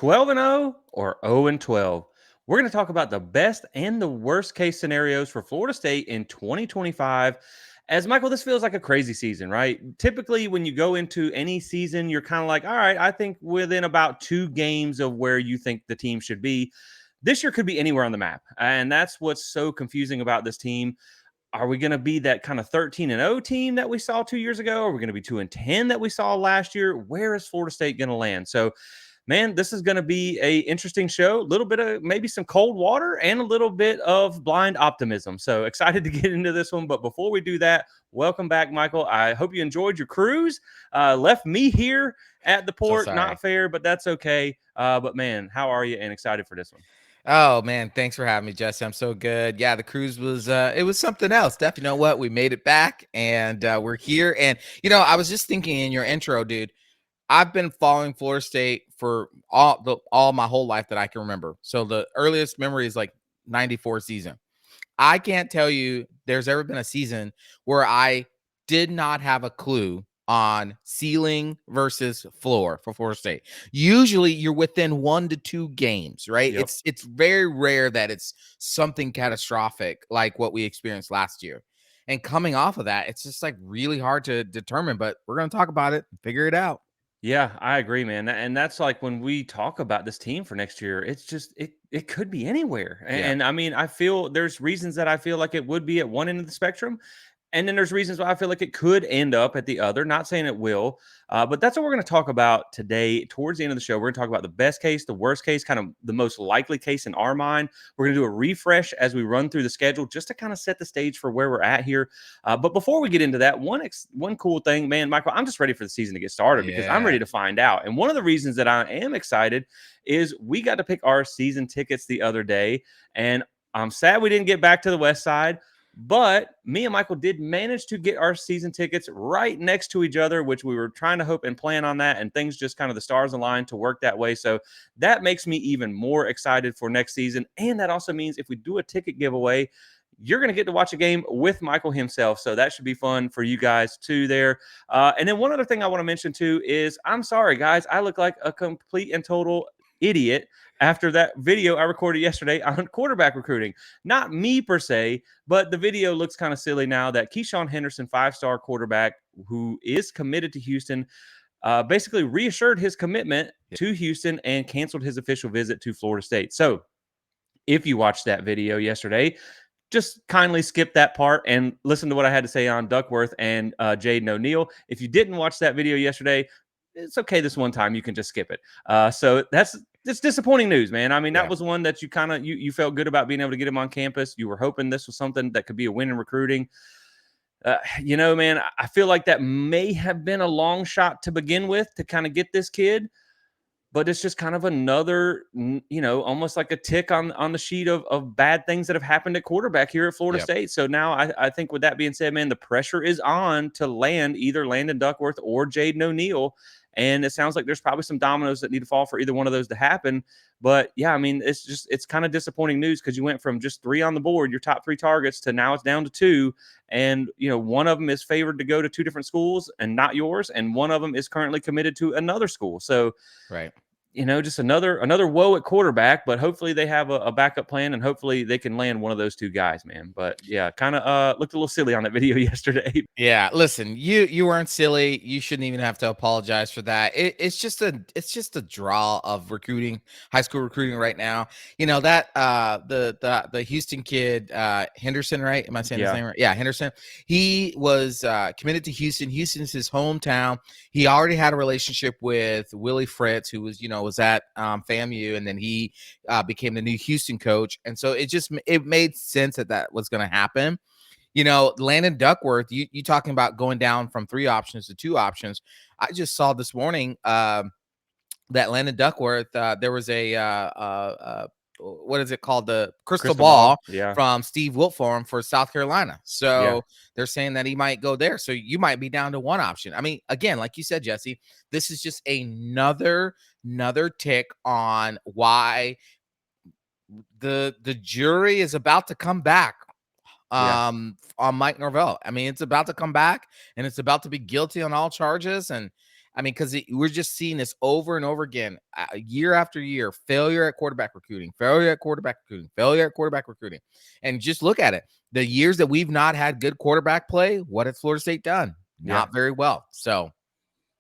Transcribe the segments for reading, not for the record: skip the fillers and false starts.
12-0 or 0-12? We're going to talk about the best and the worst case scenarios for Florida State in 2025. As Michael, this feels like a crazy season, right? Typically, when you go into any season, you're kind of like, all right, I think within about 2 games of where you think the team should be. This year could be anywhere on the map. And that's what's so confusing about this team. Are we going to be that kind of 13-0 team that we saw 2 years ago? Are we going to be 2-10 that we saw last year? Where is Florida State going to land? So, man, this is going to be a interesting show. A little bit of maybe some cold water and a little bit of blind optimism. So excited to get into this one. But before we do that, welcome back, Michael. I hope you enjoyed your cruise. Left me here at the So port. sorry. Not fair, but that's okay. But man, how are you? And excited for this one. Oh man, thanks for having me, Jesse. I'm so good. Yeah, the cruise was it was something else. Definitely, you know what? We made it back and we're here. And I was just thinking in your intro, dude. I've been following Florida State for all my whole life that I can remember. So the earliest memory is like 94 season. I can't tell you there's ever been a season where I did not have a clue on ceiling versus floor for Florida State. Usually you're within 1 to 2 games, right? Yep. It's very rare that it's something catastrophic like what we experienced last year. And coming off of that, it's just like really hard to determine, but we're going to talk about it and figure it out. Yeah, I agree, man. And that's like when we talk about this team for next year, it's just it could be anywhere. Yeah. And I mean, I feel there's reasons that I feel like it would be at one end of the spectrum. And then there's reasons why I feel like it could end up at the other. Not saying it will, but that's what we're going to talk about today. Towards the end of the show, we're going to talk about the best case, the worst case, kind of the most likely case in our mind. We're going to do a refresh as we run through the schedule just to kind of set the stage for where we're at here. But before we get into that, one cool thing, man, Michael, I'm just ready for the season to get started because I'm ready Yeah. to find out. And one of the reasons that I am excited is we got to pick our season tickets the other day. And I'm sad we didn't get back to the West Side. But me and Michael did manage to get our season tickets right next to each other, which we were trying to hope and plan on that. And things just kind of the stars aligned to work that way. So that makes me even more excited for next season. And that also means if we do a ticket giveaway, you're going to get to watch a game with Michael himself. So that should be fun for you guys too there. And then one other thing I want to mention too is I'm sorry, guys. I look like a complete and total idiot after that video I recorded yesterday on quarterback recruiting. Not me per se, but the video looks kind of silly now that Keyshawn Henderson, 5-star quarterback who is committed to Houston, basically reassured his commitment to Houston and canceled his official visit to Florida State. So if you watched that video yesterday, just kindly skip that part and listen to what I had to say on Duckworth and Jaden O'Neal. If you didn't watch that video yesterday, it's okay this one time. You can just skip it. So it's disappointing news, man. I mean, that Yeah. was one that you kind of you felt good about being able to get him on campus. You were hoping this was something that could be a win in recruiting. Man, I feel like that may have been a long shot to begin with to kind of get this kid, but it's just kind of another, almost like a tick on the sheet of bad things that have happened at quarterback here at Florida Yep. State. So now I think with that being said, man, the pressure is on to land either Landon Duckworth or Jaden O'Neal. And it sounds like there's probably some dominoes that need to fall for either one of those to happen. But yeah, I mean, it's kind of disappointing news because you went from just 3 on the board, your top 3 targets, to now it's down to 2. And, one of them is favored to go to 2 different schools and not yours. And one of them is currently committed to another school. So, Right. just another woe at quarterback, but hopefully they have a backup plan and hopefully they can land one of those 2 guys, man. But yeah, kind of looked a little silly on that video yesterday. Yeah, listen, you weren't silly. You shouldn't even have to apologize for that. It's just a draw of recruiting, high school recruiting right now. You know that the Houston kid Henderson, right? Am I saying his Yeah. name right? Yeah, Henderson. He was committed to Houston. Houston's his hometown. He already had a relationship with Willie Fritz, who was at FAMU, and then he became the new Houston coach. And so it made sense that was going to happen. Landon Duckworth, you talking about going down from 3 options to 2 options. I just saw this morning that Landon Duckworth, there was what is it called? The crystal Crystal ball. ball Yeah. from Steve Wiltfong for South Carolina. Yeah. So they're saying that he might go there. So you might be down to 1 option. I mean, again, like you said, Jesse, this is just another tick on why the jury is about to come back Yeah. on Mike Norvell. I mean, it's about to come back and it's about to be guilty on all charges. And I mean, because we're just seeing this over and over again, year after year, failure at quarterback recruiting, failure at quarterback recruiting, failure at quarterback recruiting. And just look at it. The years that we've not had good quarterback play, what has Florida State done? Yeah. Not very well. So,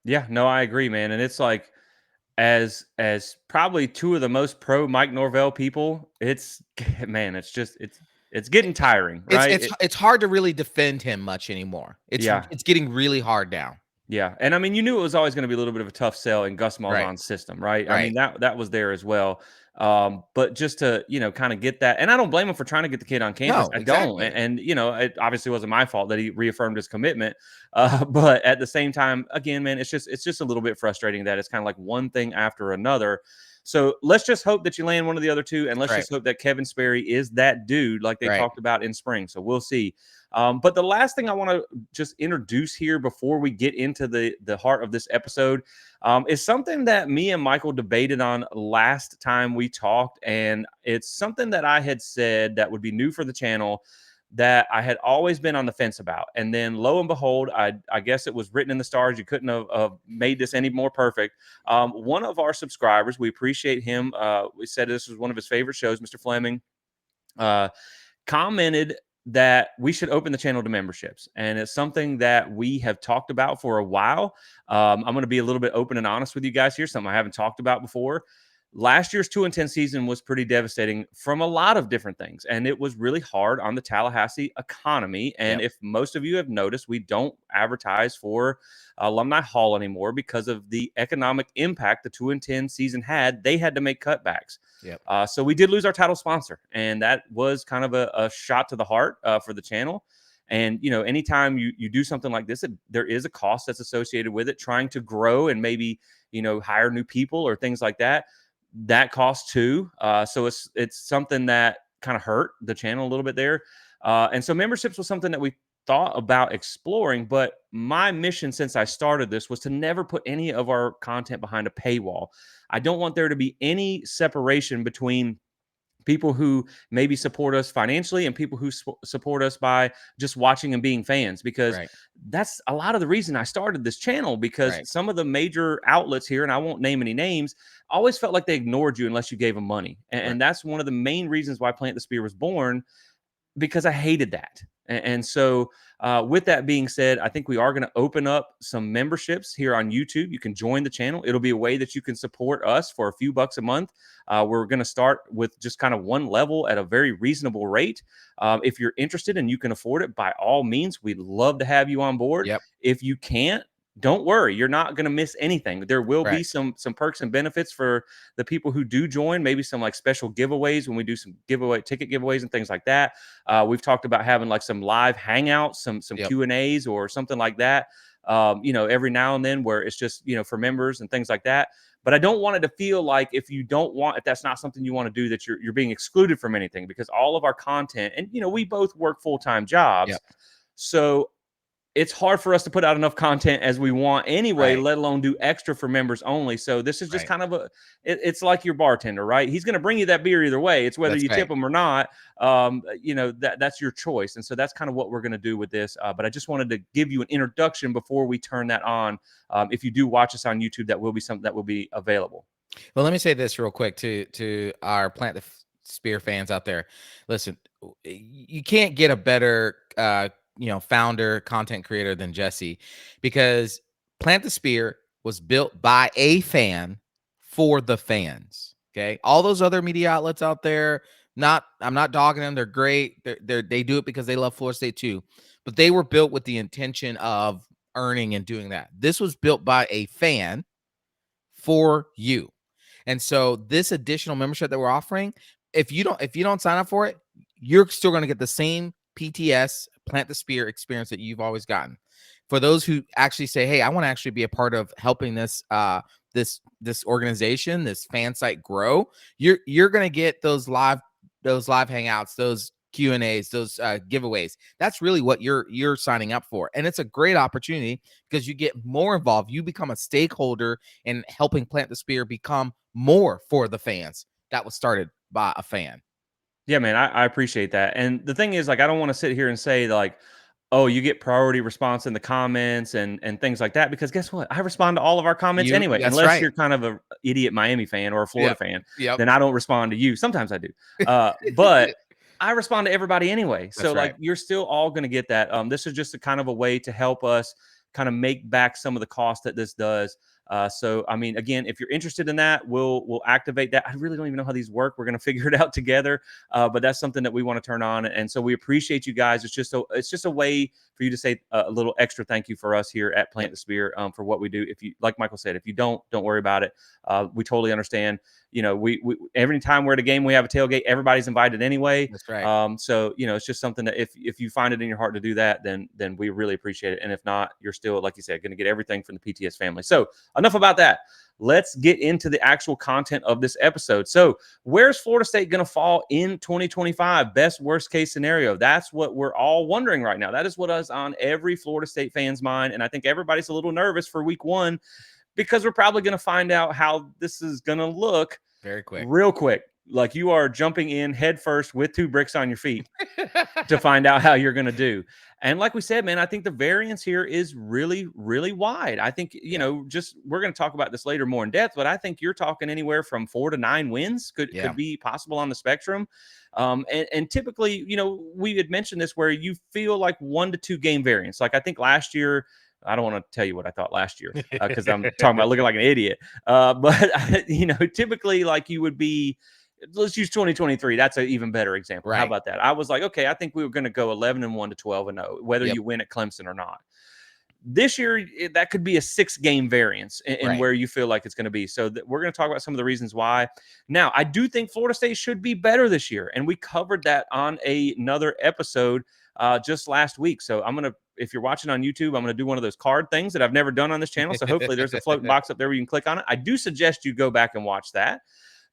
Yeah, no, I agree, man. And it's like, as probably two of the most pro Mike Norvell people, it's man, it's getting tiring, it's right? it's it's hard to really defend him much anymore. Yeah, It's getting really hard now. yeah, and I mean, you knew it was always going to be a little bit of a tough sell in Gus Right. Malzahn's system, right? I Right. mean, that was there as well. But just to kind of get that, and I don't blame him for trying to get the kid on campus. No, I don't, exactly. and it obviously wasn't my fault that he reaffirmed his commitment. But at the same time, again, man, it's just a little bit frustrating that it's kind of like one thing after another. So let's just hope that you land one of the other two, and let's Right. just hope that Kevin Sperry is that dude like they Right. talked about in spring. So we'll see. But the last thing I want to just introduce here before we get into the heart of this episode is something that me and Michael debated on last time we talked, and it's something that I had said that would be new for the channel that I had always been on the fence about. And then lo and behold, I guess it was written in the stars. You couldn't have made this any more perfect. One of our subscribers, we appreciate him. We said this was one of his favorite shows, Mr. Fleming. Uh, Commented that we should open the channel to memberships. And it's something that we have talked about for a while. I'm going to be a little bit open and honest with you guys here, something I haven't talked about before. Last year's 2-10 season was pretty devastating from a lot of different things. And it was really hard on the Tallahassee economy. And Yep. if most of you have noticed, we don't advertise for Alumni Hall anymore because of the economic impact the 2-10 season had. They had to make cutbacks. Yep. So we did lose our title sponsor, and that was kind of a shot to the heart for the channel. And anytime you do something like this, there is a cost that's associated with it. Trying to grow and maybe hire new people or things like that, that costs too. So it's something that kind of hurt the channel a little bit there. And so memberships was something that we thought about exploring, but my mission since I started this was to never put any of our content behind a paywall. I don't want there to be any separation between people who maybe support us financially and people who support us by just watching and being fans, because Right. that's a lot of the reason I started this channel, because Right. some of the major outlets here, and I won't name any names, always felt like they ignored you unless you gave them money. And, Right. and that's one of the main reasons why Plant the Spear was born, because I hated that. And so, with that being said, I think we are going to open up some memberships here on YouTube. You can join the channel. It'll be a way that you can support us for a few bucks a month. We're going to start with just kind of one level at a very reasonable rate. If you're interested and you can afford it, by all means, we'd love to have you on board. Yep. If you can't, don't worry, you're not going to miss anything. There will be Right. some perks and benefits for the people who do join, maybe some like special giveaways when we do some ticket giveaways and things like that. We've talked about having like some live hangouts, some Yep. Q&As or something like that. Every now and then, where it's just for members and things like that. But I don't want it to feel like if that's not something you want to do, that you're being excluded from anything, because all of our content, and we both work full-time jobs, Yep. so it's hard for us to put out enough content as we want anyway, Right. let alone do extra for members only. So this is just Right. kind of it's like your bartender, right? He's going to bring you that beer either way. It's whether That's you right. tip him or not. That's your choice. And so that's kind of what we're going to do with this. But I just wanted to give you an introduction before we turn that on. If you do watch us on YouTube, that will be something that will be available. Well, let me say this real quick to our Plant the Spear fans out there. Listen, you can't get a better founder, content creator than Jesse, because Plant the Spear was built by a fan for the fans. Okay, all those other media outlets out there, I'm not dogging them. They're great. They do it because they love Florida State too, but they were built with the intention of earning and doing that. This was built by a fan for you. And so this additional membership that we're offering, if you don't sign up for it, you're still going to get the same PTS Plant the Spear experience that you've always gotten. For those who actually say, "Hey, I want to actually be a part of helping this organization, this fan site grow," you're going to get those live hangouts, those Q&As, those giveaways. That's really what you're signing up for. And it's a great opportunity because you get more involved. You become a stakeholder in helping Plant the Spear become more for the fans. That was started by a fan. Yeah, man, I appreciate that. And the thing is, like, I don't want to sit here and say like, oh, you get priority response in the comments and things like that. Because guess what? I respond to all of our comments anyway, That's unless right. you're kind of a idiot Miami fan or a Florida Yep. fan, Yep. then I don't respond to you. Sometimes I do. But I respond to everybody anyway. So That's like right. you're still all going to get that. This is just a kind of a way to help us kind of make back some of the cost that this does. So I mean, again, if you're interested in that, we'll activate that. I really don't even know how these work. We're going to figure it out together. But that's something that we want to turn on, and so we appreciate you guys. It's just a way for you to say a little extra thank you for us here at Plant Yep. the Spear for what we do. If you, like Michael said, if you don't worry about it. We totally understand. You know, we every time we're at a game, we have a tailgate. Everybody's invited anyway. That's right. So it's just something that if you find it in your heart to do that, then we really appreciate it. And if not, you're still, like you said, going to get everything from the PTS family. So enough about that. Let's get into the actual content of this episode. So, where's Florida State going to fall in 2025? Best worst case scenario. That's what we're all wondering right now. That is what is on every Florida State fan's mind. And I think everybody's a little nervous for week one because we're probably going to find out how this is going to look Very quick. real quick. Like you are jumping in head first with 2 bricks on your feet to find out how you're going to do. And like we said, man, I think the variance here is really, really wide. I think, just we're going to talk about this later more in depth, but I think you're talking anywhere from 4 to 9 wins could be possible on the spectrum. And typically, we had mentioned this where you feel like 1 to 2 game variance. Like I think last year, I don't want to tell you what I thought last year because I'm talking about looking like an idiot. But typically like you would be, let's use 2023. That's an even better example. How Right. about that? I was like, okay, I think we were going to go 11-1 to 12-0, whether Yep. you win at Clemson or not. This year, that could be a 6-game variance in Right. where you feel like it's going to be. So we're going to talk about some of the reasons why. Now, I do think Florida State should be better this year, and we covered that on another episode just last week. So if you're watching on YouTube, I'm going to do one of those card things that I've never done on this channel. So hopefully there's a floating box up there where you can click on it. I do suggest you go back and watch that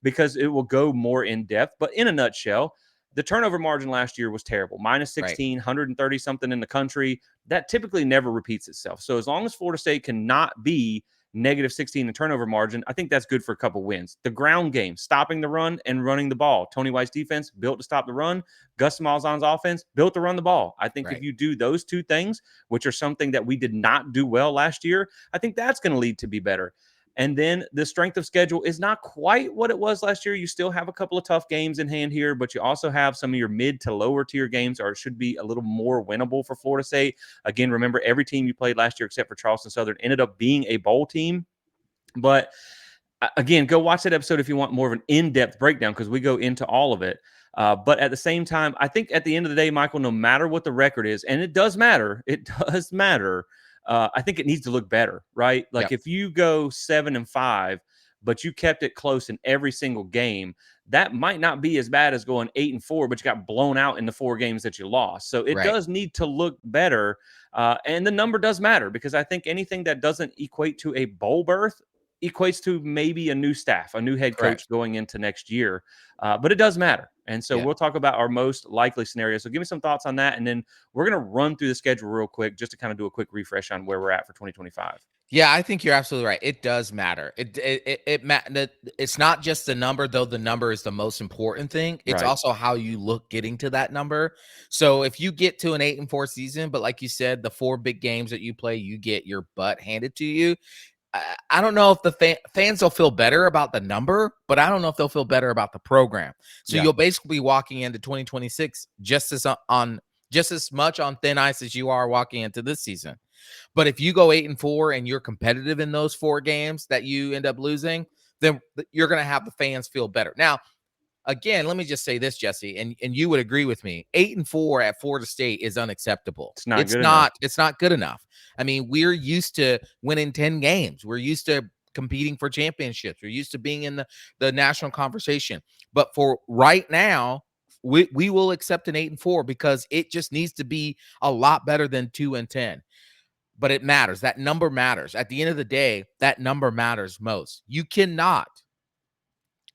because it will go more in depth. But in a nutshell, the turnover margin last year was terrible. Minus Right. 16, 130 something in the country. That typically never repeats itself. So as long as Florida State cannot be negative 16 in turnover margin, I think that's good for a couple wins. The ground game, stopping the run and running the ball. Tony White's defense built to stop the run. Gus Malzahn's offense built to run the ball. I think if Right. you do those two things, which are something that we did not do well last year, I think that's going to lead to be better. And then the strength of schedule is not quite what it was last year. You still have a couple of tough games in hand here, but you also have some of your mid to lower tier games, or it should be a little more winnable for Florida State. Again, remember, every team you played last year except for Charleston Southern ended up being a bowl team. But again, go watch that episode if you want more of an in-depth breakdown because we go into all of it. But at the same time, I think at the end of the day, Michael, no matter what the record is, and it does matter, I think it needs to look better, right? Like Yep. if you go 7-5, but you kept it close in every single game, that might not be as bad as going 8-4, but you got blown out in the 4 games that you lost. So it Right. does need to look better. And the number does matter because I think anything that doesn't equate to a bowl berth equates to maybe a new staff, a new head Correct. coach going into next year. But it does matter. And so Yeah. we'll talk about our most likely scenario. So give me some thoughts on that. And then we're going to run through the schedule real quick just to kind of do a quick refresh on where we're at for 2025. Yeah, I think you're absolutely right. It does matter. It's not just the number, though. The number is the most important thing. It's Right. also how you look getting to that number. So if you get to an 8-4 season, but like you said, the 4 big games that you play, you get your butt handed to you. I don't know if the fans will feel better about the number, but I don't know if they'll feel better about the program. So Yeah. you'll basically be walking into 2026 just as much on thin ice as you are walking into this season. But if you go 8-4 and you're competitive in those 4 games that you end up losing, then you're going to have the fans feel better. Now, again, let me just say this, Jesse, and you would agree with me. 8-4 at Florida State is unacceptable. It's not good enough. It's not good enough. I mean, we're used to winning 10 games. We're used to competing for championships. We're used to being in the national conversation. But for right now, we will accept an 8-4 because it just needs to be a lot better than 2-10. But it matters. That number matters. At the end of the day, that number matters most. You cannot,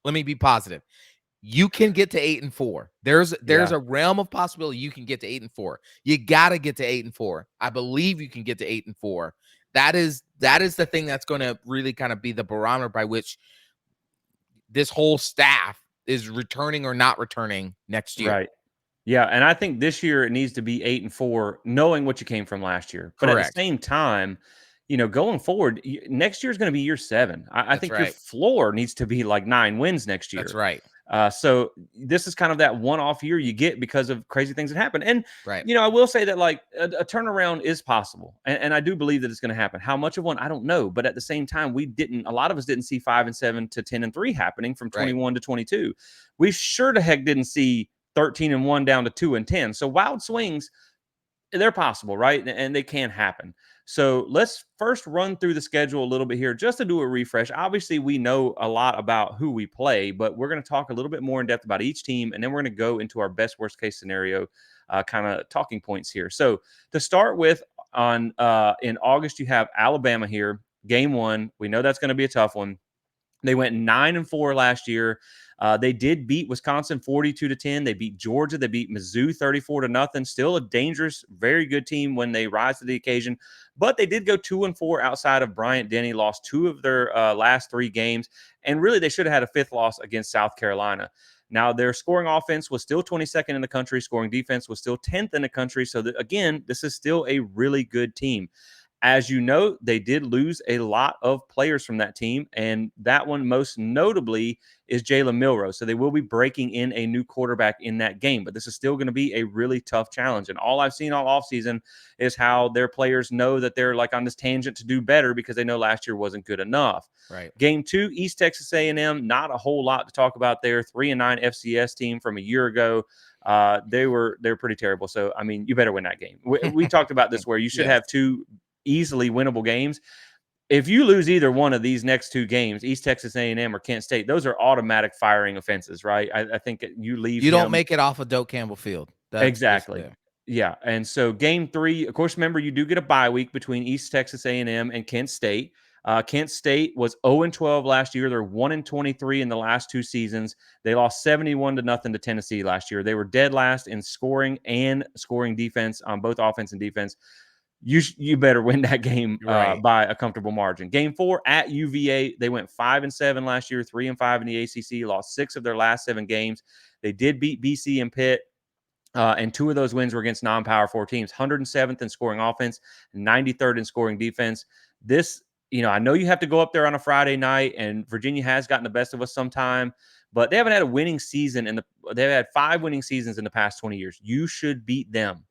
let me be positive. You can get to 8-4. There's a realm of possibility you can get to 8-4. You got to get to 8-4. I believe you can get to 8-4. That is the thing that's going to really kind of be the barometer by which this whole staff is returning or not returning next year. Right. Yeah, and I think this year it needs to be 8-4, knowing what you came from last year. But at the Correct. same time, going forward, next year is going to be year 7. I That's think your right. floor needs to be like 9 wins next That's year. right. So this is kind of that one-off year you get because of crazy things that happen. And Right. I will say that like a turnaround is possible, and I do believe that it's going to happen. How much of one I don't know, but at the same time, a lot of us didn't see 5-7 to 10-3 happening from Right. 21 to 22. We sure the heck didn't see 13-1 down to 2-10. So wild swings, they're possible, right? And they can happen. So let's first run through the schedule a little bit here just to do a refresh. Obviously, we know a lot about who we play, but we're going to talk a little bit more in depth about each team, and then we're going to go into our best worst case scenario kind of talking points here. So to start with, on in August, you have Alabama here, game 1. We know that's going to be a tough one. They went 9-4 last year. They did beat Wisconsin 42-10. They beat Georgia. They beat Mizzou 34-0. Still a dangerous, very good team when they rise to the occasion. But they did go 2-4 outside of Bryant Denny. Lost 2 of their last 3 games, and really they should have had a 5th loss against South Carolina. Now their scoring offense was still 22nd in the country. Scoring defense was still 10th in the country. So again, this is still a really good team. As you know, they did lose a lot of players from that team, and that one most notably is Jalen Milroe. So they will be breaking in a new quarterback in that game, but this is still going to be a really tough challenge. And all I've seen all offseason is how their players know that they're like on this tangent to do better because they know last year wasn't good enough. Right. Game 2, East Texas A&M, not a whole lot to talk about there. 3-9 FCS team from a year ago. They're pretty terrible. So I mean, you better win that game. We talked about this where you should Yes. have 2 easily winnable games. If you lose either one of these next 2 games, East Texas A&M or Kent State, those are automatic firing offenses, right? I think you leave You don't him make it off of Doak Campbell Field. That's basically exactly. it. Yeah, and so game 3, of course, remember you do get a bye week between East Texas A&M and Kent State. Kent State was 0-12 last year. They're 1-23 in the last 2 seasons. They lost 71-0 to Tennessee last year. They were dead last in scoring and scoring defense on both offense and defense. You better win that game Right. by a comfortable margin. Game 4 at UVA, they went 5-7 last year, 3-5 in the ACC, lost 6 of their last 7 games. They did beat BC and Pitt, and 2 of those wins were against non-power 4 teams. 107th in scoring offense, 93rd in scoring defense. This, I know you have to go up there on a Friday night, and Virginia has gotten the best of us sometime, but they haven't had a winning season they've had 5 winning seasons in the past 20 years. You should beat them.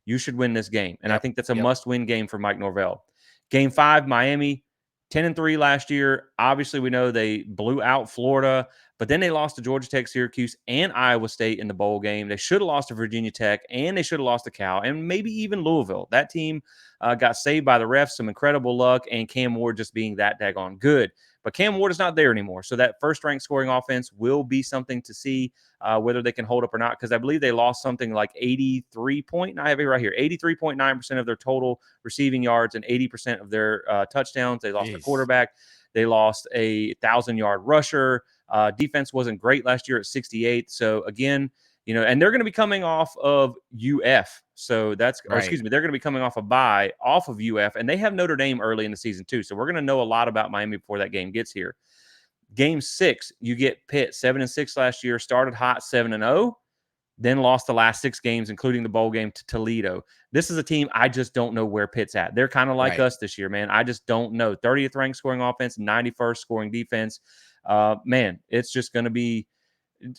You should win this game. And I Yep. think that's a Yep. must-win game for Mike Norvell. Game 5, Miami, 10-3 last year. Obviously, we know they blew out Florida, but then they lost to Georgia Tech, Syracuse, and Iowa State in the bowl game. They should have lost to Virginia Tech, and they should have lost to Cal, and maybe even Louisville. That team got saved by the refs, some incredible luck, and Cam Ward just being that daggone good. But Cam Ward is not there anymore. So that first-ranked scoring offense will be something to see whether they can hold up or not, because I believe they lost something like 83 I have it right here, 83.9% of their total receiving yards and 80% of their touchdowns. They lost a Jeez. quarterback. They lost a 1,000-yard rusher. Defense wasn't great last year at 68. So again, and they're going to be coming off of UF. So Right. they're going to be coming off a bye off of UF, and they have Notre Dame early in the season too. So we're going to know a lot about Miami before that game gets here. Game 6, you get Pitt 7-6 last year, started hot 7-0, then lost the last 6 games, including the bowl game to Toledo. This is a team I just don't know where Pitt's at. They're kind of like Right. us this year, man. I just don't know. 30th ranked scoring offense, 91st scoring defense. Man, it's just going to be.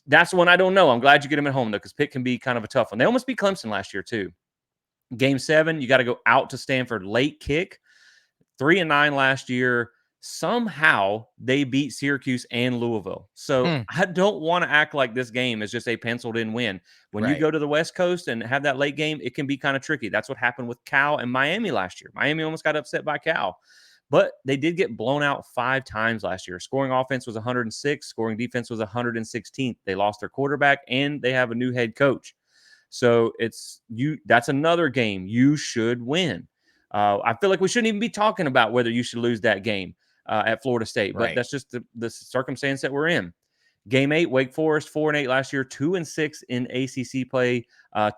That's the one I don't know. I'm glad you get them at home though, because Pitt can be kind of a tough one. They almost beat Clemson last year too. Game 7, you got to go out to Stanford, late kick. 3-9 last year. Somehow they beat Syracuse and Louisville. So Hmm. I don't want to act like this game is just a penciled in win. When you Right. go to the West Coast and have that late game, it can be kind of tricky. That's what happened with Cal and Miami last year. Miami almost got upset by Cal, but they did get blown out 5 times last year. Scoring offense was 106, scoring defense was 116th. They lost their quarterback and they have a new head coach. So that's another game you should win. I feel like we shouldn't even be talking about whether you should lose that game at Florida State, but Right. that's just the circumstance that we're in. Game 8, Wake Forest 4-8 last year, 2-6 in ACC play.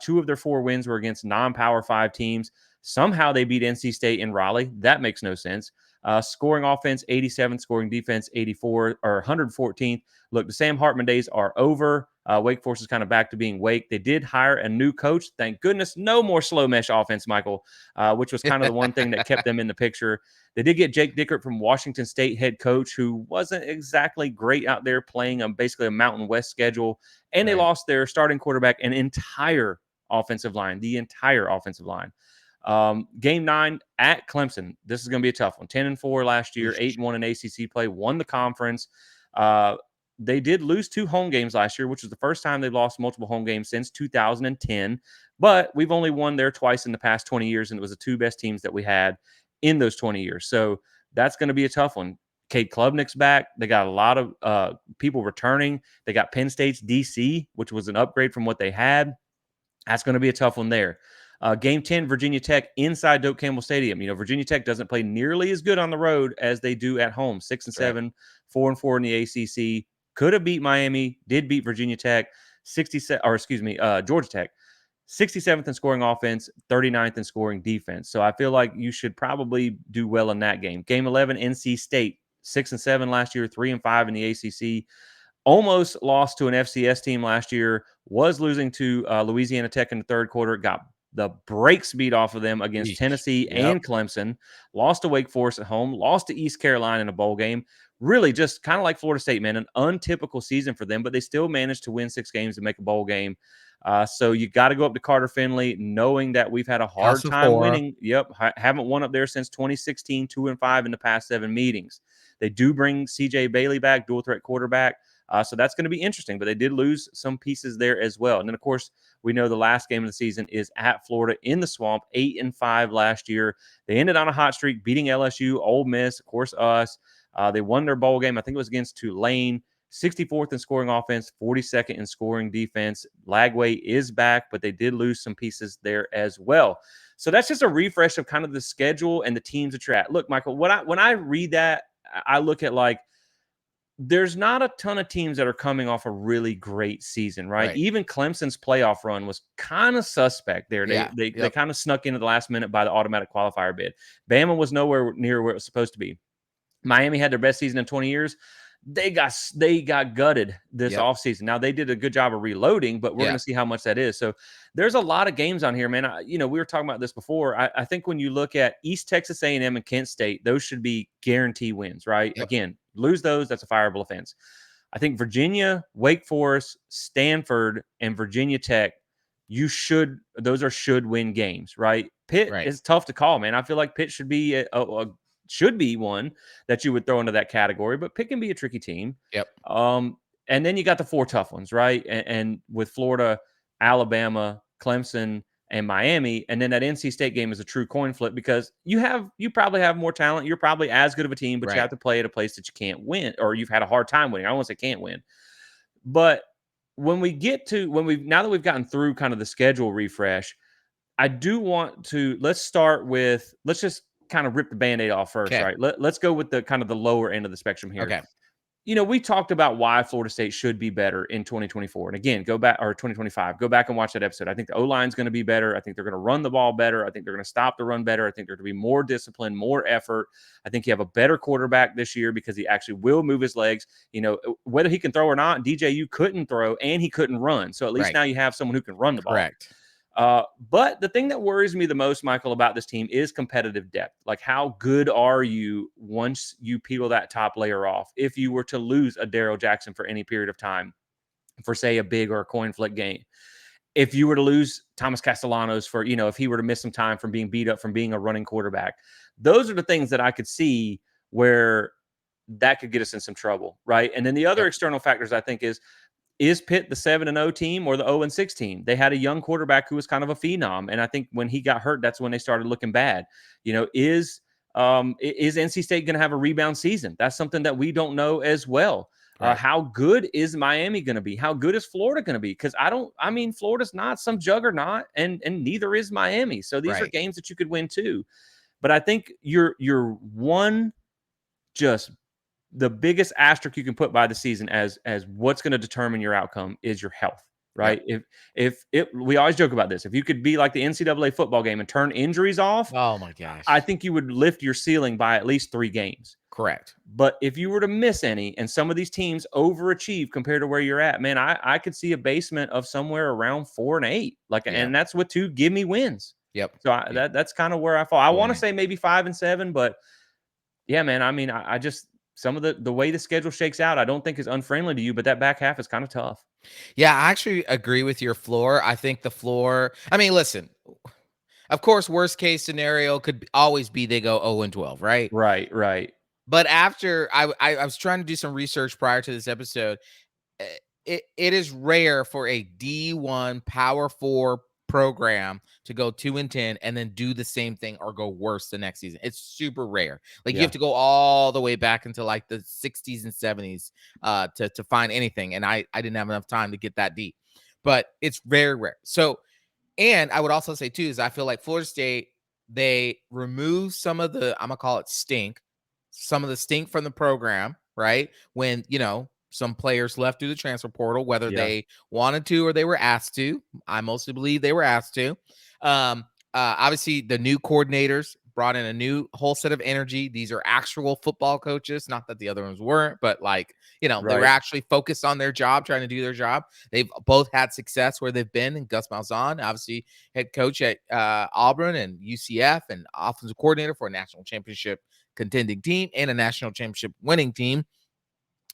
2 of their 4 wins were against non-Power 5 teams. Somehow they beat NC State in Raleigh. That makes no sense. Scoring offense, 87. Scoring defense, 84 or 114th. Look, the Sam Hartman days are over. Wake Forest is kind of back to being Wake. They did hire a new coach. Thank goodness. No more slow mesh offense, Michael, which was kind of the one thing that kept them in the picture. They did get Jake Dickert from Washington State, head coach, who wasn't exactly great out there playing basically a Mountain West schedule. And they Right. lost their starting quarterback, an entire offensive line, the entire offensive line. Game 9 at Clemson. This is going to be a tough one. 10-4 last year, Oosh. 8-1 in ACC play, won the conference. They did lose 2 home games last year, which was the first time they've lost multiple home games since 2010. But we've only won there twice in the past 20 years, and it was the 2 best teams that we had in those 20 years. So that's going to be a tough one. Cade Klubnik's back. They got a lot of people returning. They got Penn State's DC, which was an upgrade from what they had. That's going to be a tough one there. Game 10, Virginia Tech inside Doak Campbell Stadium. Virginia Tech doesn't play nearly as good on the road as they do at home. 6-7, 4-4 in the ACC. Could have beat Miami. Did beat Virginia Tech. Georgia Tech. 67th in scoring offense, 39th in scoring defense. So I feel like you should probably do well in that game. Game 11, NC State. 6-7 last year, 3-5 in the ACC. Almost lost to an FCS team last year, was losing to Louisiana Tech in the third quarter, got the brakes beat off of them against Yeesh. Tennessee Yep. and Clemson, lost to Wake Forest at home, lost to East Carolina in a bowl game. Really just kind of like Florida State, man, an untypical season for them, but they still managed to win 6 games and make a bowl game. So you got to go up to Carter Finley, knowing that we've had a hard House of time Horror. winning. Yep, haven't won up there since 2016, 2-5 in the past 7 meetings. They do bring C.J. Bailey back, dual threat quarterback. So that's going to be interesting, but they did lose some pieces there as well. And then, of course, we know the last game of the season is at Florida in the Swamp, 8-5 last year. They ended on a hot streak, beating LSU, Ole Miss, of course, us. They won their bowl game. I think it was against Tulane. 64th in scoring offense, 42nd in scoring defense. Lagway is back, but they did lose some pieces there as well. So that's just a refresh of kind of the schedule and the teams that you're at. Look, Michael, when I read that, I look at like, there's not a ton of teams that are coming off a really great season, right? Right. Even Clemson's playoff run was kind of suspect there. Yeah. They Yep. kind of snuck in at the last minute by the automatic qualifier bid. Bama was nowhere near where it was supposed to be. Miami had their best season in 20 years. They got gutted this Yep. offseason. Now they did a good job of reloading, but we're going Yeah. to see how much that is. So there's a lot of games on here, man. We were talking about this before. I think when you look at East Texas A&M and Kent State, those should be guarantee wins, right? Yep. Again, lose those, that's a fireable offense. I think Virginia, Wake Forest, Stanford, and Virginia Tech, those are should win games, right? Pitt Right. is tough to call, man. I feel like Pitt should be should be one that you would throw into that category, but Pitt can be a tricky team. Yep. And then you got the 4 tough ones, right? And with Florida, Alabama, Clemson, and Miami, and then that NC State game is a true coin flip because you probably have more talent. You're probably as good of a team, but you Right. have to play at a place that you can't win, or you've had a hard time winning. I don't want to say can't win, but now that we've gotten through kind of the schedule refresh, I do want to let's just kind of rip the Band-Aid off first, Okay. right? Let's go with the kind of the lower end of the spectrum here. Okay. We talked about why Florida State should be better in 2024. And again, go back, or 2025, go back and watch that episode. I think the O-line is going to be better. I think they're going to run the ball better. I think they're going to stop the run better. I think they're going to be more discipline, more effort. I think you have a better quarterback this year because he actually will move his legs. Whether he can throw or not, DJU couldn't throw and he couldn't run. So at least now you have someone who can run the ball. Correct. But the thing that worries me the most, Michael, about this team is competitive depth. Like, how good are you once you peel that top layer off? If you were to lose a Darrell Jackson for any period of time, for say a big or a coin flip game, if you were to lose Thomas Castellanos for, if he were to miss some time from being beat up from being a running quarterback, those are the things that I could see where that could get us in some trouble, right? And then the other external factors, I think, is Pitt the 7-0 team or the 0-6 team? They had a young quarterback who was kind of a phenom, and I think when he got hurt, that's when they started looking bad. Is NC State going to have a rebound season? That's something that we don't know as well. Right. How good is Miami going to be? How good is Florida going to be? Because Florida's not some juggernaut, and neither is Miami. So these are games that you could win too. But I think you're one just the biggest asterisk you can put by the season as what's going to determine your outcome is your health. right? If we always joke about this, if you could be like the NCAA football game and turn injuries off, Oh my I gosh. think you would lift your ceiling by at least 3 games. Correct. But if you were to miss any and some of these teams overachieve compared to where you're at, man, I could see a basement of somewhere around 4-8. Like, Yeah. and that's with 2 gimme wins. Yep. So Yep. that's kind of where I fall. I Four want and to eight. say maybe 5-7, but yeah, man. I mean, I just some of the way the schedule shakes out, I don't think is unfriendly to you, but that back half is kind of tough. Yeah, I actually agree with your floor. I think the floor. I mean, listen. Of course, worst case scenario could always be they go 0-12, right? Right, right. But after I was trying to do some research prior to this episode, eh, it is rare for a D1 Power 4 program to go 2-10 and then do the same thing or go worse the next season. It's super rare. Like you Yeah. have to go all the way back into like the 60s and 70s to find anything. And I didn't have enough time to get that deep. But it's very rare. So, and I would also say too is I feel like Florida State, they remove some of the, I'm gonna call it stink, some of the stink from the program, right? When some players left through the transfer portal, whether Yeah. they wanted to or they were asked to. I mostly believe they were asked to. Um, Obviously, the new coordinators brought in a new whole set of energy. These are actual football coaches, not that the other ones weren't, but like, they were Right. actually focused on their job, trying to do their job. They've both had success where they've been. And Gus Malzahn, obviously head coach at Auburn and UCF and offensive coordinator for a national championship contending team and a national championship winning team,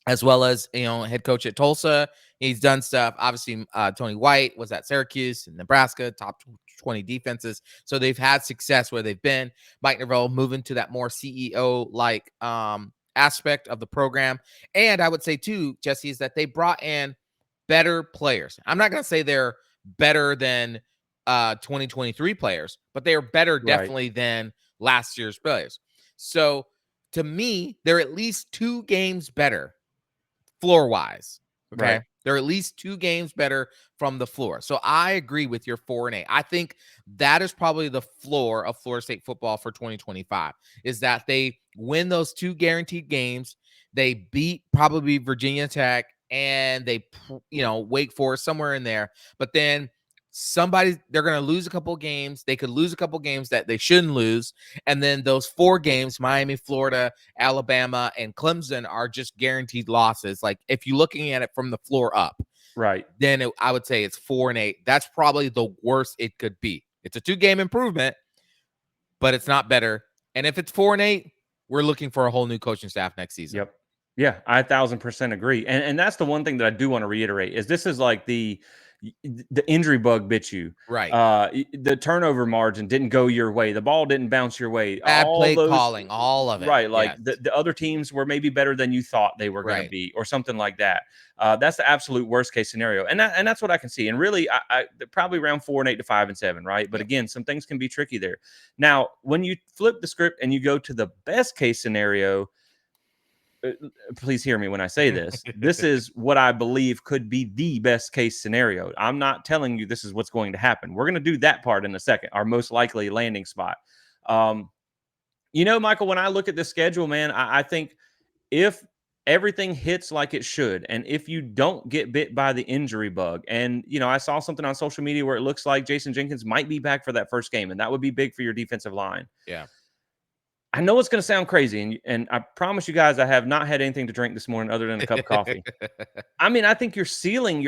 as well as head coach at Tulsa. He's done stuff. Obviously, Tony White was at Syracuse and Nebraska, top 20 defenses. So they've had success where they've been. Mike Norvell moving to that more CEO like aspect of the program. And I would say too, Jesse, is that they brought in better players. I'm not going to say they're better than 2023 players, but they are better Right. definitely than last year's players. So to me, they're at least 2 games better floor wise. Okay. Right. They're at least 2 games better from the floor. So I agree with your 4-8. I think that is probably the floor of Florida State football for 2025 is that they win those 2 guaranteed games. They beat probably Virginia Tech and they, Wake Forest somewhere in there. But then they're going to lose a couple games. They could lose a couple games that they shouldn't lose. And then those 4 games, Miami, Florida, Alabama, and Clemson, are just guaranteed losses. Like if you're looking at it from the floor up, Right. then I would say it's 4-8. That's probably the worst it could be. It's a 2-game improvement, but it's not better. And if it's 4-8, we're looking for a whole new coaching staff next season. Yep. Yeah, I 1,000% agree. And that's the one thing that I do want to reiterate is this is like the injury bug bit you. Right. The turnover margin didn't go your way. The ball didn't bounce your way. Bad All play those calling, all of it. right, like Yes. the other teams were maybe better than you thought they were going to Right. be, or something like that. That's the absolute worst case scenario, and that's what I can see. And really, I probably around 4-8 to 5-7, right? But Yep. again, some things can be tricky there. Now, when you flip the script and you go to the best case scenario, please hear me when I say this. This is what I believe could be the best case scenario. I'm not telling you this is what's going to happen. We're going to do that part in a second, our most likely landing spot. Michael, when I look at the schedule, man, I think if everything hits like it should, and if you don't get bit by the injury bug, and, I saw something on social media where it looks like Jason Jenkins might be back for that first game, and that would be big for your defensive line. Yeah. I know it's going to sound crazy, and I promise you guys I have not had anything to drink this morning other than a cup of coffee. I mean, I think your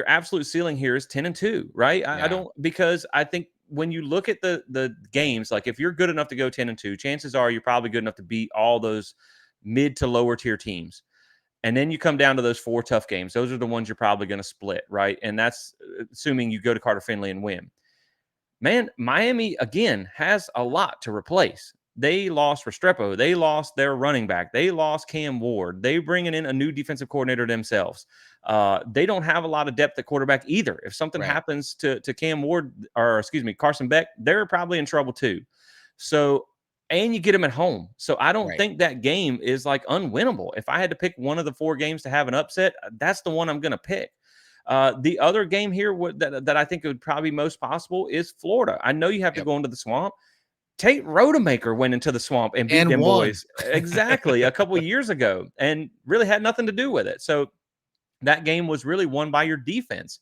absolute ceiling here is 10-2, right? I Yeah. don't, because I think when you look at the games, like if you're good enough to go 10-2, chances are you're probably good enough to beat all those mid to lower tier teams. And then you come down to those 4 tough games. Those are the ones you're probably going to split, right? And that's assuming you go to Carter Finley and win. Man, Miami, again, has a lot to replace. They lost Restrepo. They lost their running back. They lost Cam Ward. They bringing in a new defensive coordinator themselves. They don't have a lot of depth at quarterback either. If something Right. happens to Cam Ward, or excuse me, Carson Beck, they're probably in trouble too. So, and you get them at home. So I don't Right. think that game is like unwinnable. If I had to pick one of the 4 games to have an upset, that's the one I'm going to pick. The other game here that I think would probably be most possible is Florida. I know you have to Yep. go into the swamp. Tate Rodemaker went into the swamp and beat And them won. boys exactly a couple of years ago and really had nothing to do with it. So that game was really won by your defense.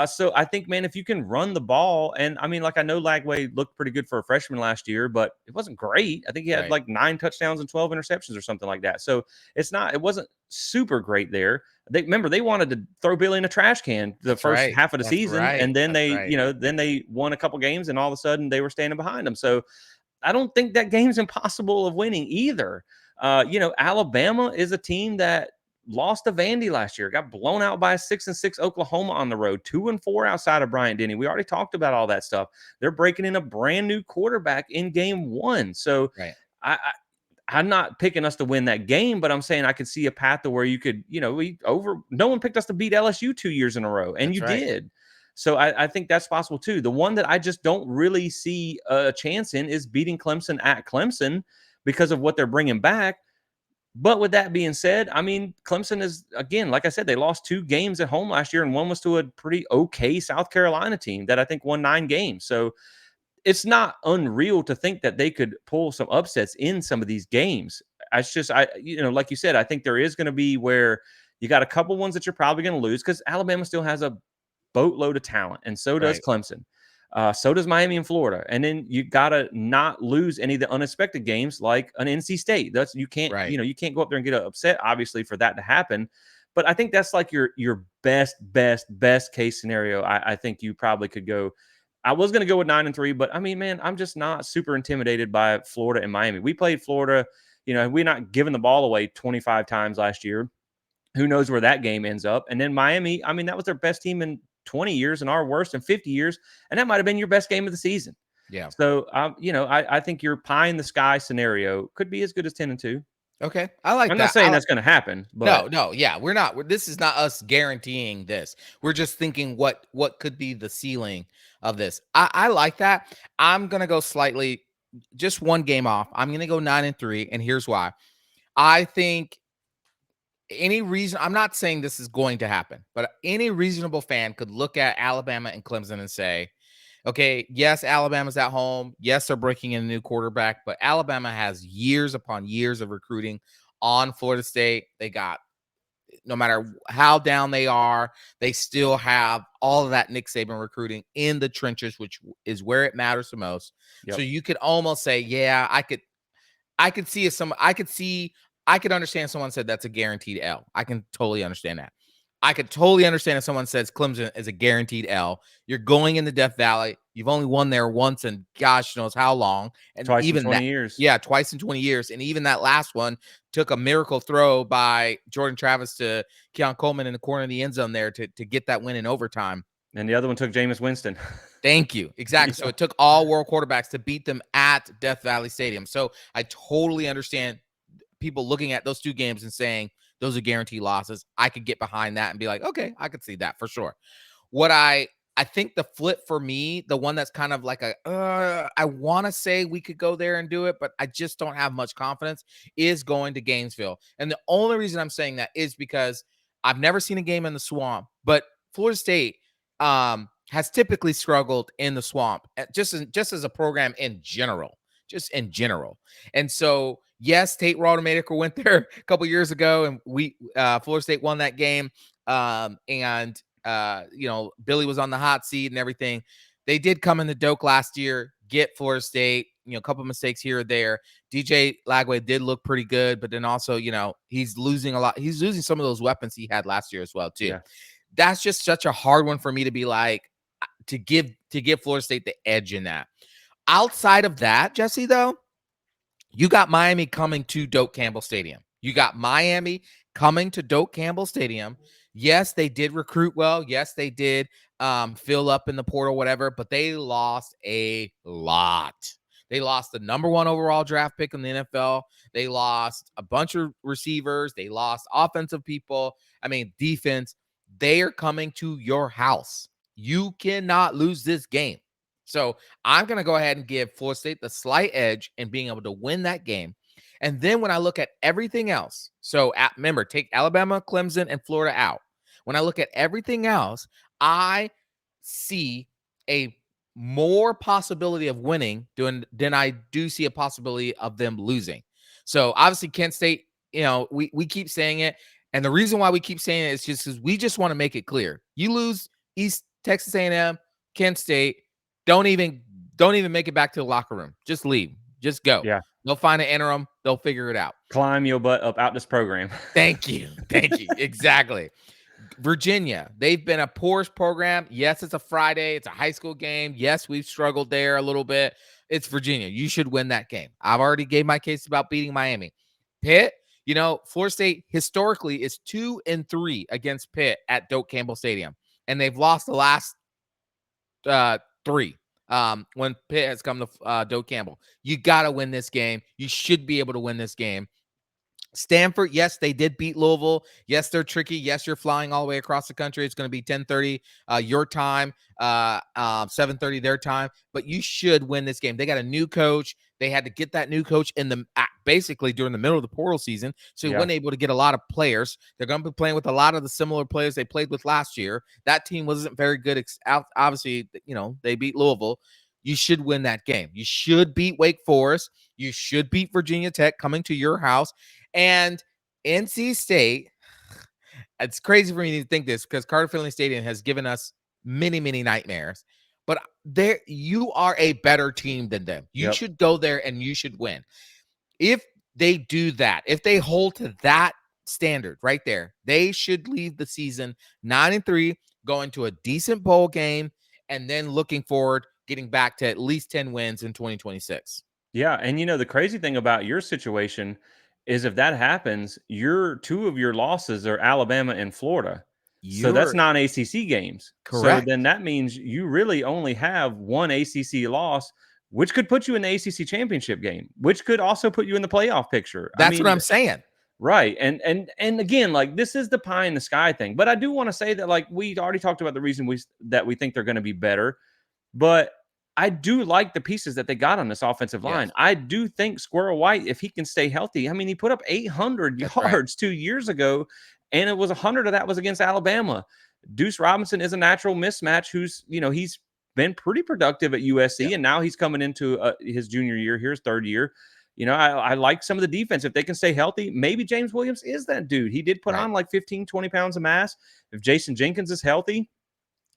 So I think, man, if you can run the ball, and I mean, like, I know Lagway looked pretty good for a freshman last year, but it wasn't great. I think he had Right. like 9 touchdowns and 12 interceptions or something like that. So it wasn't super great there. They remember they wanted to throw Billy in a trash can the That's first right. half of the That's season, right. and then That's they, right. then they won a couple games, and all of a sudden they were standing behind them. So I don't think that game's impossible of winning either. Alabama is a team that lost to Vandy last year, got blown out by a 6-6 Oklahoma on the road, 2-4 outside of Bryant Denny. We already talked about all that stuff. They're breaking in a brand new quarterback in game one. So Right. I, I'm not picking us to win that game, but I'm saying I could see a path to where you could, no one picked us to beat LSU 2 years in a row, and That's you right. did. So I think that's possible too. The one that I just don't really see a chance in is beating Clemson at Clemson because of what they're bringing back. But with that being said, I mean, Clemson is, again, like I said, they lost 2 games at home last year, and one was to a pretty okay South Carolina team that I think won 9 games. So it's not unreal to think that they could pull some upsets in some of these games. It's just, like you said, I think there is going to be where you got a couple ones that you're probably going to lose because Alabama still has a boatload of talent, and so does Right. Clemson. So does Miami and Florida. And then you gotta not lose any of the unexpected games like an NC State. That's you can't, Right. you can't go up there and get upset, obviously, for that to happen. But I think that's like your best case scenario. I think you probably could go. I was gonna go with 9-3, but I mean, man, I'm just not super intimidated by Florida and Miami. We played Florida, we're not giving the ball away 25 times last year. Who knows where that game ends up? And then Miami, I mean, that was their best team in 20 years and our worst in 50 years. And that might have been your best game of the season. Yeah. So, I think your pie in the sky scenario could be as good as 10-2. Okay. I like I'm not that. I saying like that's going to happen, but No, no, yeah, we're not. This is not us guaranteeing this. We're just thinking what could be the ceiling of this. I like that. I'm gonna go slightly, just one game off. I'm gonna go 9-3, and here's why. I think any reason. I'm not saying this is going to happen, but any reasonable fan could look at Alabama and Clemson and say, okay, yes, Alabama's at home. Yes, they're breaking in a new quarterback, but Alabama has years upon years of recruiting on Florida State. They got, no matter how down they are, they still have all of that Nick Saban recruiting in the trenches, which is where it matters the most. So yep. you could almost say, yeah, I could see if some, I could understand someone said that's a guaranteed L. I can totally understand that. I could totally understand if someone says Clemson is a guaranteed L. You're going in the Death Valley. You've only won there once and gosh knows how long. And Twice in even 20 that, years. yeah, twice in 20 years. And even that last one took a miracle throw by Jordan Travis to Keon Coleman in the corner of the end zone there to get that win in overtime. And the other one took Jameis Winston. Thank you. Exactly. So Yeah. it took all world quarterbacks to beat them at Death Valley Stadium. So I totally understand people looking at those two games and saying those are guaranteed losses. I could get behind that and be like, okay, I could see that for sure. What I think the flip for me, the one that's kind of like I want to say we could go there and do it, but I just don't have much confidence, is going to Gainesville. And the only reason I'm saying that is because I've never seen a game in the swamp, but Florida State has typically struggled in the swamp, just as a program in general, just in general. And so, yes, Tate Rodemaker went there a couple years ago, and Florida State won that game. And Billy was on the hot seat and everything. They did come in the Doak last year, get Florida State, a couple mistakes here or there. DJ Lagway did look pretty good, but then also, he's losing a lot. He's losing some of those weapons he had last year as well, too. Yeah. That's just such a hard one for me to be like, to give Florida State the edge in that. Outside of that, Jesse, though, you got Miami coming to Doak Campbell Stadium. You got Miami coming to Doak Campbell Stadium. Yes, they did recruit well. Yes, they did fill up in the portal, whatever, but they lost a lot. They lost the number 1 overall draft pick in the NFL. They lost a bunch of receivers. They lost offensive people. I mean, defense. They are coming to your house. You cannot lose this game. So I'm going to go ahead and give Florida State the slight edge in being able to win that game. And then when I look at everything else, so remember, take Alabama, Clemson, and Florida out. When I look at everything else, I see a more possibility of winning than I do see a possibility of them losing. So obviously Kent State, we keep saying it. And the reason why we keep saying it is just because we just want to make it clear. You lose East Texas A&M, Kent State, don't even make it back to the locker room. Just leave. Just go. Yeah. They'll find an interim. They'll figure it out. Climb your butt up out this program. Thank you. Thank you. Exactly. Virginia, they've been a porous program. Yes, it's a Friday. It's a high school game. Yes, we've struggled there a little bit. It's Virginia. You should win that game. I've already gave my case about beating Miami. Pitt, Florida State historically is 2-3 against Pitt at Doak Campbell Stadium, and they've lost the last three. When Pitt has come to Doak Campbell, you got to win this game. You should be able to win this game. Stanford, yes, they did beat Louisville. Yes, they're tricky. Yes, you're flying all the way across the country. It's going to be 10:30 your time, 7:30 their time. But you should win this game. They got a new coach. They had to get that new coach in the basically during the middle of the portal season, so he wasn't able to get a lot of players. They're going to be playing with a lot of the similar players they played with last year. That team wasn't very good. Obviously, they beat Louisville. You should win that game. You should beat Wake Forest. You should beat Virginia Tech coming to your house. And NC State, it's crazy for me to think this because Carter Finley Stadium has given us many, many nightmares. But you are a better team than them. You should go there and you should win. If they do that, if they hold to that standard right there, they should leave the season 9-3, going to a decent bowl game, and then looking forward, getting back to at least 10 wins in 2026. Yeah, and the crazy thing about your situation is if that happens, your two of your losses are Alabama and Florida. So that's You're non-ACC games. So correct. then that means you really only have one ACC loss, which could put you in the ACC championship game, which could also put you in the playoff picture. That's what I'm saying. Right. And again, like this is the pie in the sky thing. But I do want to say that like we already talked about the reason we think they're going to be better. But I do like the pieces that they got on this offensive line. Yes. I do think Squirrel White, if he can stay healthy, I mean, he put up 800 That's yards right. 2 years ago, and it was 100 of that was against Alabama. Deuce Robinson is a natural mismatch who's, he's been pretty productive at USC, Yep. and now he's coming into his junior year, his third year. I like some of the defense. If they can stay healthy, maybe James Williams is that dude. He did put Right. on like 15, 20 pounds of mass. If Jason Jenkins is healthy,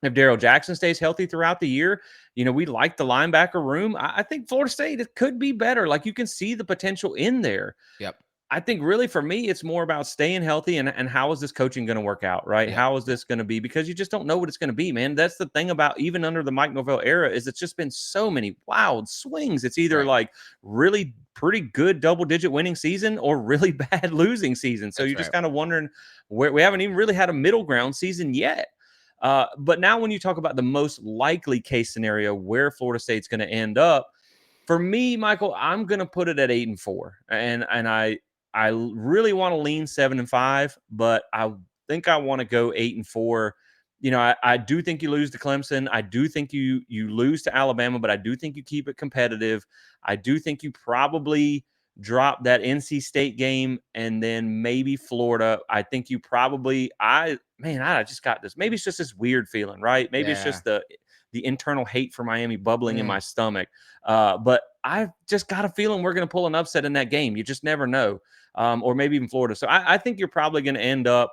if Daryl Jackson stays healthy throughout the year, we like the linebacker room. I think Florida State, it could be better. Like you can see the potential in there. Yep. I think really for me, it's more about staying healthy and how is this coaching going to work out, right? Yep. How is this going to be? Because you just don't know what it's going to be, man. That's the thing about even under the Mike Norvell era is it's just been so many wild swings. It's either Right. like really pretty good double-digit winning season or really bad losing season. So That's you're just right. kind of wondering where we haven't even really had a middle ground season yet. But now when you talk about the most likely case scenario where Florida State's going to end up, for me, Michael, I'm going to put it at 8-4, and I really want to lean 7-5, but I think I want to go 8-4. I do think you lose to Clemson. I do think you lose to Alabama, but I do think you keep it competitive. I do think you probably drop that NC State game and then maybe Florida. I think you probably I just got this. Maybe it's just this weird feeling, right? Maybe it's Yeah. just the internal hate for Miami bubbling in my Mm. stomach. But I've just got a feeling we're going to pull an upset in that game. You just never know. Or maybe even Florida. So I think you're probably going to end up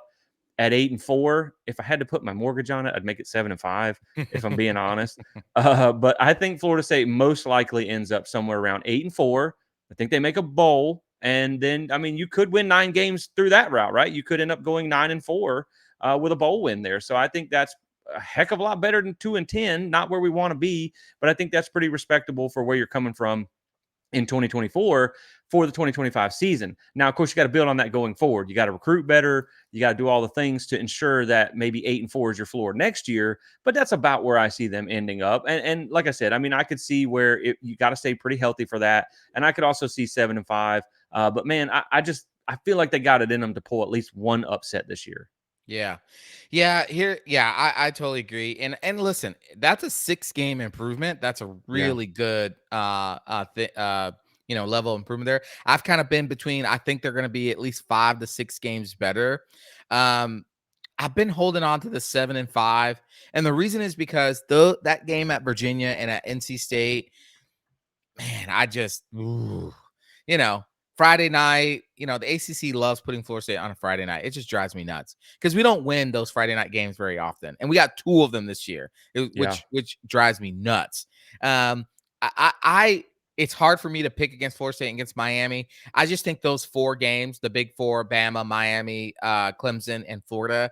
at 8-4. If I had to put my mortgage on it, I'd make it 7-5, if I'm being honest. But I think Florida State most likely ends up somewhere around 8-4. I think they make a bowl. And then, I mean, you could win 9 games through that route, right? You could end up going 9-4 with a bowl win there. So I think that's a heck of a lot better than 2-10. Not where we want to be, but I think that's pretty respectable for where you're coming from in 2024 for the 2025 season. Now, of course, you got to build on that going forward. You got to recruit better. You got to do all the things to ensure that maybe 8-4 is your floor next year. But that's about where I see them ending up. And like I said, I mean, I could see where you got to stay pretty healthy for that. And I could also see 7-5. But man, I feel like they got it in them to pull at least one upset this year. Yeah. I totally agree. And listen, that's a 6-game improvement. That's a Yeah. really good level of improvement there. I've kind of been between, I think they're going to be at least 5 to 6 games better. I've been holding on to the 7-5. And the reason is because that game at Virginia and at NC State, man, I just, you know, Friday night, the ACC loves putting Florida State on a Friday night. It just drives me nuts because we don't win those Friday night games very often, and we got 2 of them this year, Yeah. which drives me nuts. I it's hard for me to pick against Florida State and against Miami. I just think those 4 games, the Big 4, Bama, Miami, Clemson, and Florida,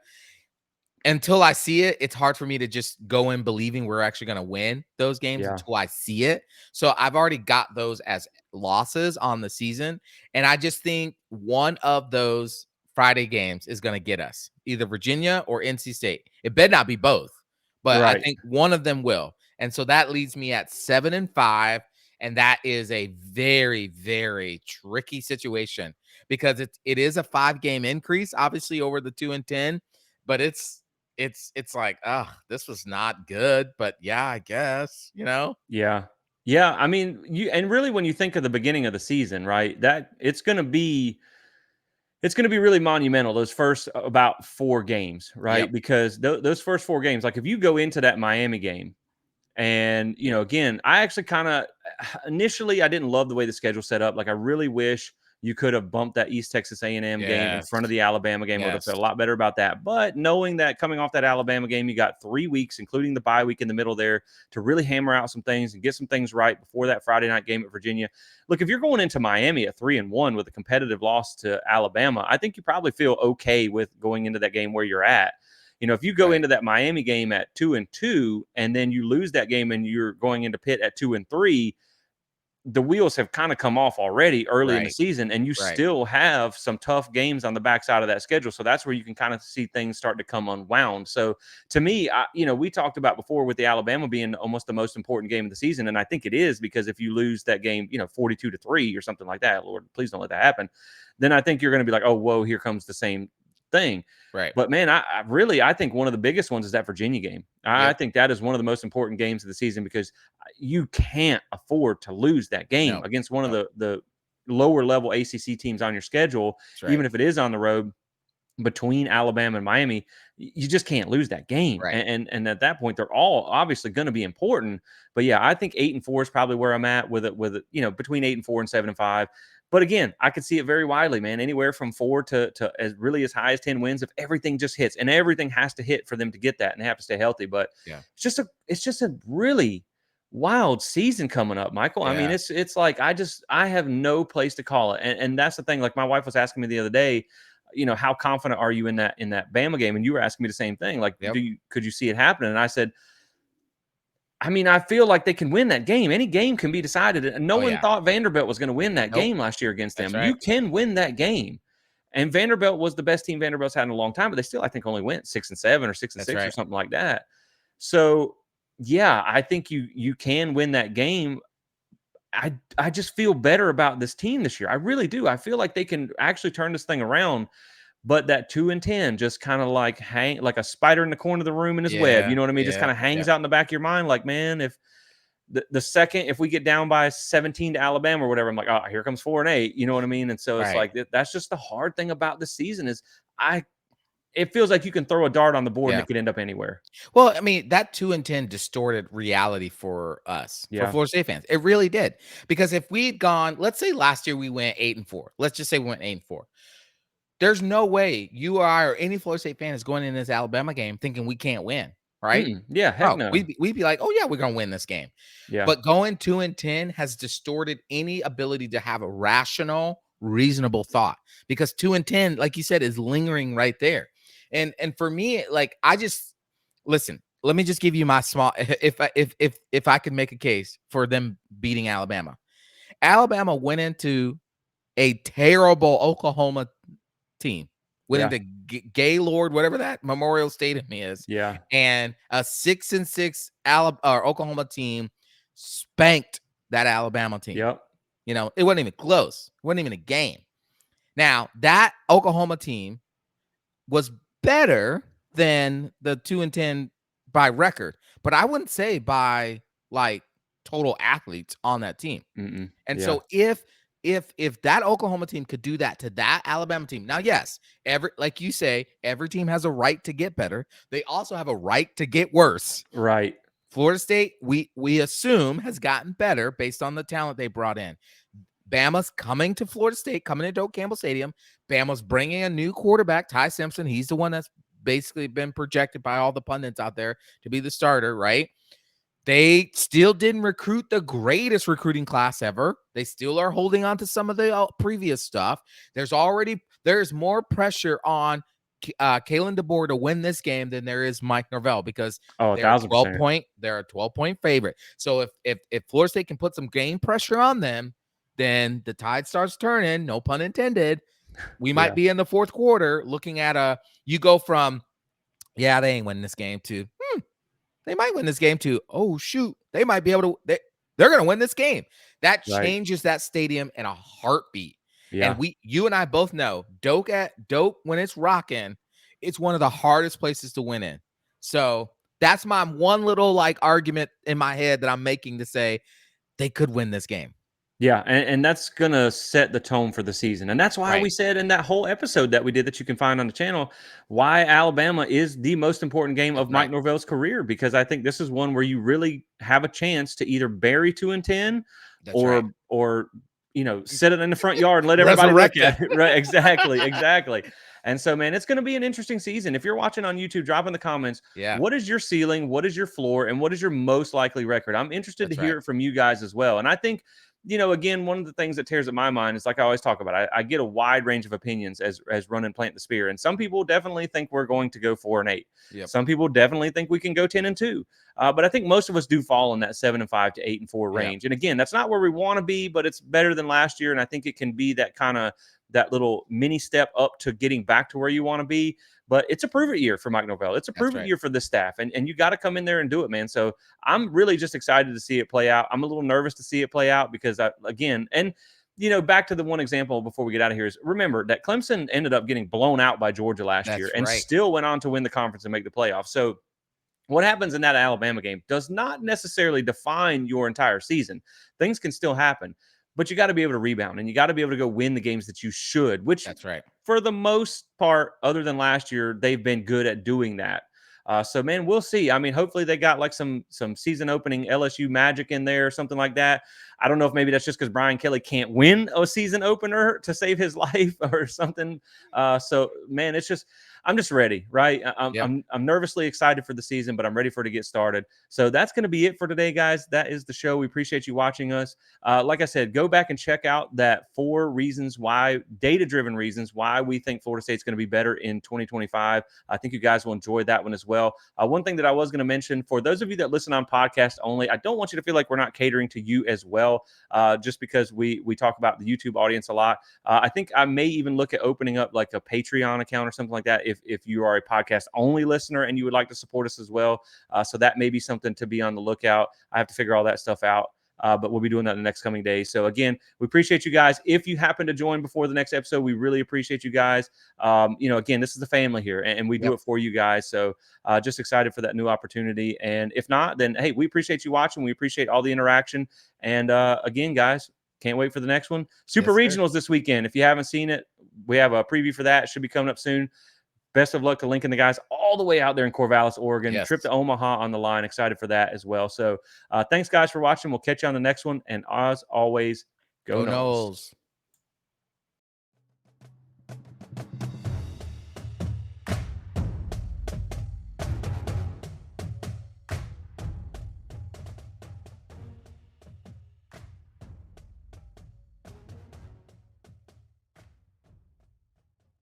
until I see it, it's hard for me to just go in believing we're actually going to win those games Yeah. until I see it. So I've already got those as losses on the season. And I just think one of those Friday games is going to get us, either Virginia or NC State. It better not be both, but I Right. think one of them will. And so that leaves me at 7-5. And that is a very, very tricky situation because it is a 5-game increase, obviously, over the 2-10, but it's like, oh, this was not good, but yeah, I guess. Yeah. Yeah. I mean, and really when you think of the beginning of the season, right? That it's going to be really monumental those first about 4 games, Yep. right? Because those first 4 games, like if you go into that Miami game, and again, I actually kind of initially I didn't love the way the schedule set up. Like I really wish you could have bumped that East Texas A&M game in Yes. front of the Alabama game. I would have Yes. felt a lot better about that. But knowing that coming off that Alabama game, you got 3 weeks, including the bye week in the middle there, to really hammer out some things and get some things right before that Friday night game at Virginia. Look, if you're going into Miami at 3-1 with a competitive loss to Alabama, I think you probably feel okay with going into that game where you're at. If you go Right. into that Miami game at 2-2, and then you lose that game and you're going into Pitt at 2-3, the wheels have kind of come off already early in the Right. season, and you Right. still have some tough games on the backside of that schedule. So that's where you can kind of see things start to come unwound. So to me, we talked about before with the Alabama being almost the most important game of the season, and I think it is because if you lose that game, 42-3 or something like that, Lord, please don't let that happen. Then I think you're going to be like, oh, whoa, here comes the same thing. Right. But man, I think one of the biggest ones is that Virginia game. I Yep. think that is one of the most important games of the season because you can't afford to lose that game No. against one of No. the lower level ACC teams on your schedule, That's right. even if it is on the road between Alabama and Miami. You just can't lose that game. Right. And at that point, they're all obviously going to be important. But yeah, I think 8-4 is probably where I'm at with it, between 8-4 and 7-5. But again, I could see it very widely, man. Anywhere from 4 to as really as high as 10 wins if everything just hits, and everything has to hit for them to get that, and they have to stay healthy. But Yeah. it's just a really wild season coming up, Michael. I mean, Yeah. it's like I have no place to call it, and that's the thing. Like my wife was asking me the other day, how confident are you in that Bama game? And you were asking me the same thing. Like, Yep. could you see it happening? And I said, I mean, I feel like they can win that game. Any game can be decided. And no Oh, one yeah. thought Vanderbilt was going to win that Nope. game last year against That's them. right. You can win that game. And Vanderbilt was the best team Vanderbilt's had in a long time, but they still, I think, only went 6-7 or 6 and That's 6 or right. something like that. So, yeah, I think you can win that game. I just feel better about this team this year. I really do. I feel like they can actually turn this thing around. But that 2-10 just kind of like hang like a spider in the corner of the room in his web. Yeah. You know what I mean? Just Yeah. kind of hangs Yeah. out in the back of your mind. Like, man, if the second if we get down by 17 to Alabama or whatever, I'm like, oh, here comes 4-8. You know what I mean? And so it's Right. like that's just the hard thing about this season is I it feels like you can throw a dart on the board and Yeah. it could end up anywhere. Well, I mean, that 2-10 distorted reality for us, for Yeah. Florida State fans. It really did. Because if we'd gone, let's say last year we went 8-4. Let's just say we went 8-4. There's no way you or I or any Florida State fan is going in this Alabama game thinking we can't win, right? Yeah, heck Oh, no. we'd be like, oh yeah, we're gonna win this game. Yeah. But going 2-10 has distorted any ability to have a rational, reasonable thought because 2-10, like you said, is lingering right there. And for me, like I just listen. Let me just give you my small. If I could make a case for them beating Alabama, Alabama went into a terrible Oklahoma team, went Yeah. into Gaylord, whatever that Memorial Stadium is, Yeah. and a 6-6 Alabama or Oklahoma team spanked that Alabama team. Yep. It wasn't even close. It wasn't even a game. Now, that Oklahoma team was better than the 2-10 by record, but I wouldn't say by like total athletes on that team. And Yeah. so if that Oklahoma team could do that to that Alabama team, now yes, like you say, every team has a right to get better. They also have a right to get worse. Right. Florida State, we assume has gotten better based on the talent they brought in. Bama's coming to Florida State, coming to Doak Campbell Stadium. Bama's bringing a new quarterback, Ty Simpson. He's the one that's basically been projected by all the pundits out there to be the starter, right? They still didn't recruit the greatest recruiting class ever. They still are holding on to some of the previous stuff. There's more pressure on Kalen DeBoer to win this game than there is Mike Norvell, because Oh, a they're a thousand 12 percent. point they're a 12-point favorite. So if Florida State can put some game pressure on them, then the tide starts turning, no pun intended. We Yeah. might be in the fourth quarter looking at you go from, yeah, they ain't winning this game, to they might win this game, too. Oh, shoot. They might be able to. They're going to win this game. That Right. changes that stadium in a heartbeat. Yeah. And you and I both know Doak when it's rocking, it's one of the hardest places to win in. So that's my one little like argument in my head that I'm making to say they could win this game. Yeah, and that's gonna set the tone for the season, and that's why we Right. said in that whole episode that we did that you can find on the channel, why Alabama is the most important game of Mike Right. Norvell's career, because I think this is one where you really have a chance to either bury 2-10, That's right. or set it in the front yard and let everybody look Resurrect at it. it. Right? Exactly, exactly. And so, man, it's going to be an interesting season. If you're watching on YouTube, drop in the comments, Yeah, what is your ceiling, what is your floor, and what is your most likely record? I'm interested to that's right. hear it from you guys as well. And I think, again, one of the things that tears at my mind is, like I always talk about, I get a wide range of opinions as run and plant the spear. And some people definitely think we're going to go 4-8. Yep. Some people definitely think we can go 10-2. But I think most of us do fall in that 7-5 to 8-4 Yeah, range. And again, that's not where we want to be, but it's better than last year. And I think it can be that little mini step up to getting back to where you want to be. But it's a prove it year for Mike Norvell. It's a that's prove it right. year for this staff. And you got to come in there and do it, man. So I'm really just excited to see it play out. I'm a little nervous to see it play out because, back to the one example before we get out of here is, remember that Clemson ended up getting blown out by Georgia last year That's and right. still went on to win the conference and make the playoffs. So what happens in that Alabama game does not necessarily define your entire season. Things can still happen, but you got to be able to rebound and you got to be able to go win the games that you should, which That's right. for the most part, other than last year, they've been good at doing that. So, man, we'll see. I mean, hopefully they got like some season opening LSU magic in there or something like that. I don't know if maybe that's just because Brian Kelly can't win a season opener to save his life or something. So, man, I'm just ready, right? Yep. I'm nervously excited for the season, but I'm ready for it to get started. So that's going to be it for today, guys. That is the show. We appreciate you watching us. Like I said, go back and check out that 4 reasons why, data-driven reasons why we think Florida State's going to be better in 2025. I think you guys will enjoy that one as well. One thing that I was going to mention, for those of you that listen on podcast only, I don't want you to feel like we're not catering to you as well, just because we talk about the YouTube audience a lot. I think I may even look at opening up like a Patreon account or something like that if you are a podcast only listener and you would like to support us as well. So that may be something to be on the lookout. I have to figure all that stuff out. But we'll be doing that in the next coming days. So again, we appreciate you guys. If you happen to join before the next episode, we really appreciate you guys. Again, this is the family here, and we do it for you guys. So just excited for that new opportunity. And if not, then hey, we appreciate you watching. We appreciate all the interaction. And again, guys, can't wait for the next one. Super Yes, sir. Regionals this weekend. If you haven't seen it, we have a preview for that. It should be coming up soon. Best of luck to Lincoln, the guys all the way out there in Corvallis, Oregon. Yes. Trip to Omaha on the line. Excited for that as well. So thanks, guys, for watching. We'll catch you on the next one. And as always, go Go Noles. Knowles.